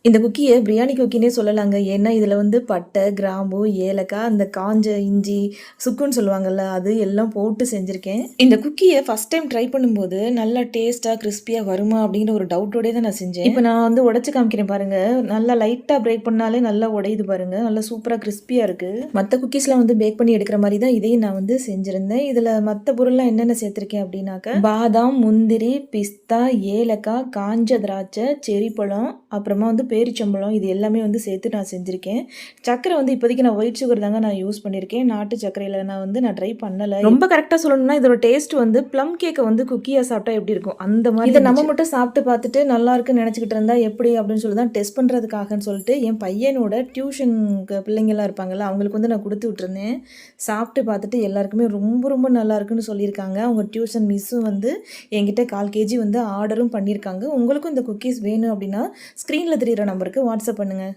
இந்த குக்கியை பிரியாணி குக்கின்னே சொல்லலாங்க. ஏன்னா இதில வந்து பட்டை, கிராம்பு, ஏலக்காய், அந்த காஞ்ச இஞ்சி, சுக்குன்னு சொல்லுவாங்கல்ல, அது எல்லாம் போட்டு செஞ்சுருக்கேன். இந்த குக்கியை ஃபஸ்ட் டைம் ட்ரை பண்ணும்போது நல்லா டேஸ்ட்டாக, கிறிஸ்பியாக வருமா அப்படிங்கிற ஒரு டவுட்டோடே தான் நான் செஞ்சேன். இப்போ நான் வந்து உடைச்சு காமிக்கிறேன் பாருங்க. நல்லா லைட்டாக பிரேக் பண்ணாலே நல்லா உடையுது பாருங்க. நல்லா சூப்பராக கிறிஸ்பியாக இருக்குது. மற்ற குக்கீஸ்லாம் வந்து பேக் பண்ணி எடுக்கிற மாதிரி தான் இதையும் நான் வந்து செஞ்சுருந்தேன். இதில் மற்ற பொருள்லாம் என்னென்ன சேர்த்துருக்கேன் அப்படின்னாக்க, பாதாம், முந்திரி, பிஸ்தா, ஏலக்காய், காஞ்ச திராட்சை, செரி பழம், அப்புறமா வந்து பேரிச்சம்பழம், இது எல்லாமே வந்து சேர்த்து நான் செஞ்சுருக்கேன். சர்க்கரை வந்து இப்போதைக்கு நான் ஒயிட் சுகர் தாங்க நான் யூஸ் பண்ணியிருக்கேன். நாட்டு சர்க்கரையில் நான் ட்ரை பண்ணலை. ரொம்ப கரெக்டாக சொல்லணும்னா இதோட டேஸ்ட் வந்து ப்ளம் கேக்கை வந்து குக்கியாக சாப்பிட்டா எப்படி இருக்கும் அந்த மாதிரி. இதை நம்ம மட்டும் சாப்பிட்டு பார்த்துட்டு நல்லா இருக்குன்னு நினச்சிக்கிட்டு இருந்தா எப்படி அப்படின்னு சொல்லி தான் டெஸ்ட் பண்ணுறதுக்காகன்னு சொல்லிட்டு என் பையனோட டியூஷனுக்கு பிள்ளைங்கள்லாம் இருப்பாங்கல்ல, அவங்களுக்கு வந்து நான் கொடுத்து விட்டுருந்தேன். சாப்பிட்டு பார்த்துட்டு எல்லாருக்குமே ரொம்ப ரொம்ப நல்லா இருக்குன்னு சொல்லியிருக்காங்க. அவங்க டியூஷன் மிஸ்ஸும் வந்து என்கிட்ட 1/4 kg வந்து ஆர்டரும் பண்ணியிருக்காங்க. உங்களுக்கும் இந்த குக்கீஸ் வேணும் அப்படின்னா ஸ்க்ரீனில் தெரிகிற நம்பருக்கு வாட்ஸ்அப் பண்ணுங்கள்.